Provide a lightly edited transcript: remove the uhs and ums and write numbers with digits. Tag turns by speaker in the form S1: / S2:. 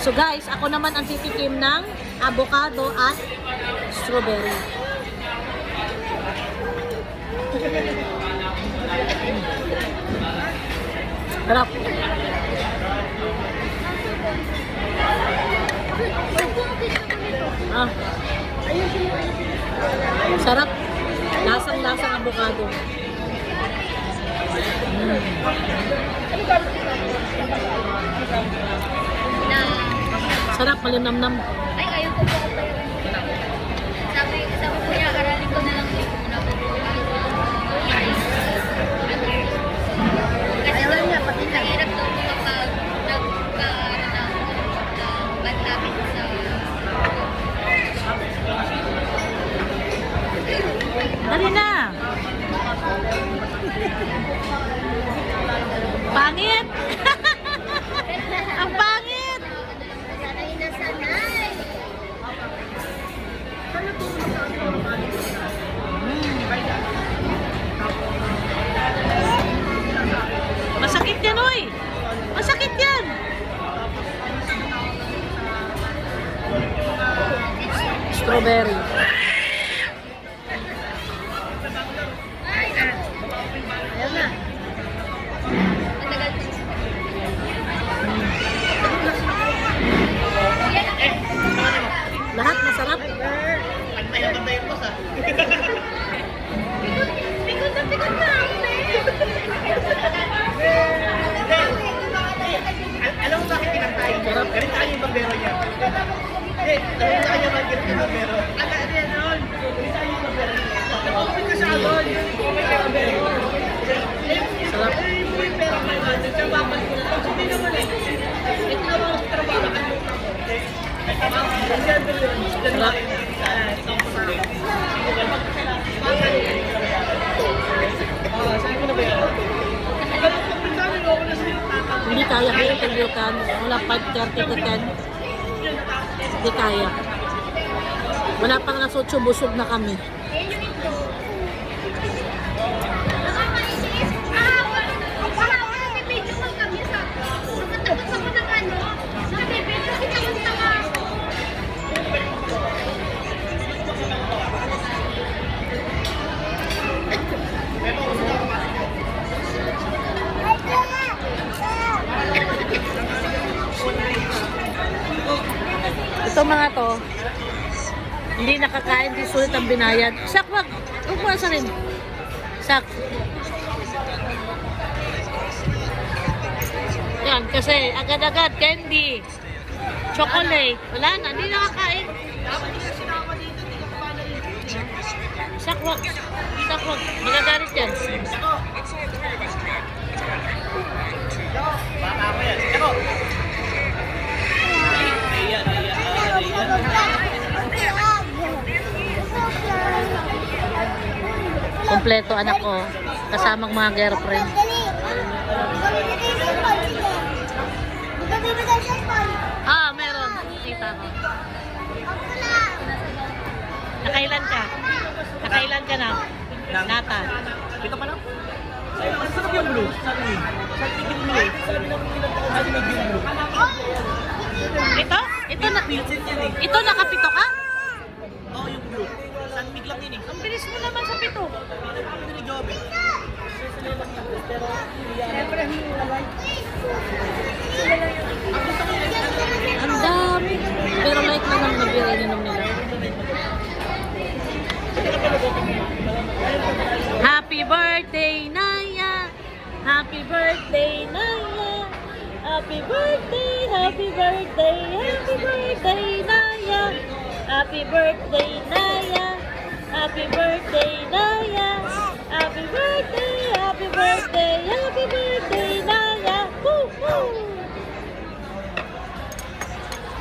S1: So guys, ako naman ang titikim ng avocado at strawberry. Sarap. Ah. Sarap. Lasang-lasang avocado. Sarap, malinamnam.
S2: Ay, ayaw ko po kayo. Sabi ko niya, aralin ko na lang dito. Kasi alam niya, pati nahirap daw ko kapag bad habit sa...
S1: Dali na! Pangit! Ang pangit!
S2: Sanay na sanay.
S1: Masakit yan, oy! Masakit yan! Strawberry.
S2: Ayaw na. Matagal.
S1: Lahat masarap.
S2: Pikot na pikot na.
S3: Alam mo bakit pinagtayin niya? Galit tayo yung barbero niya. Alam mo tayo bakit yung barbero? Ano yan nun? Galit tayo yung barbero niya. Nag-open ka sa agad.
S1: Sarap.
S3: Yung pera may budget. Siya bakit ko na. Sabi naman eh. Ito naman ang trabaho ka.
S1: Sarap.
S3: Sabi ko na ba yan?
S1: Hindi kaya interviewkan. Wala 5:30 to 10. Hindi kaya. Wala pang alas 8, busog na kami. Ito mga to, hindi nakakain, di sulit ang binayad. Sak, wag. Huwag mo nasa rin. Sak. Yan, kasi agad-agad, candy, chocolate. Wala na, hindi nakakain. Sak, wag. Sak, wag. Magagalit yan.
S3: Bata pa yan. Ako.
S1: Kompleto anak ko, kasamang mga girlfriend. Ah, meron. Tita ko. Nakailan ka? Nakailan ka na? Nata.
S3: Dito pa lang? Saan yung blue? Saan yung blue? Saan yung blue?
S1: Ito? Ito nakapito ka?
S3: Oo, yung blue. San Mig lang yun eh.
S1: Ang bilis mo naman sa pito.
S3: Ano ni Jobe?
S1: Ang dami. Pero like na lang nabira ininom nila. Happy birthday, Naya! Happy birthday, Naya! Happy birthday, happy birthday, happy birthday, Naya! Happy birthday, Naya! Happy birthday, Naya!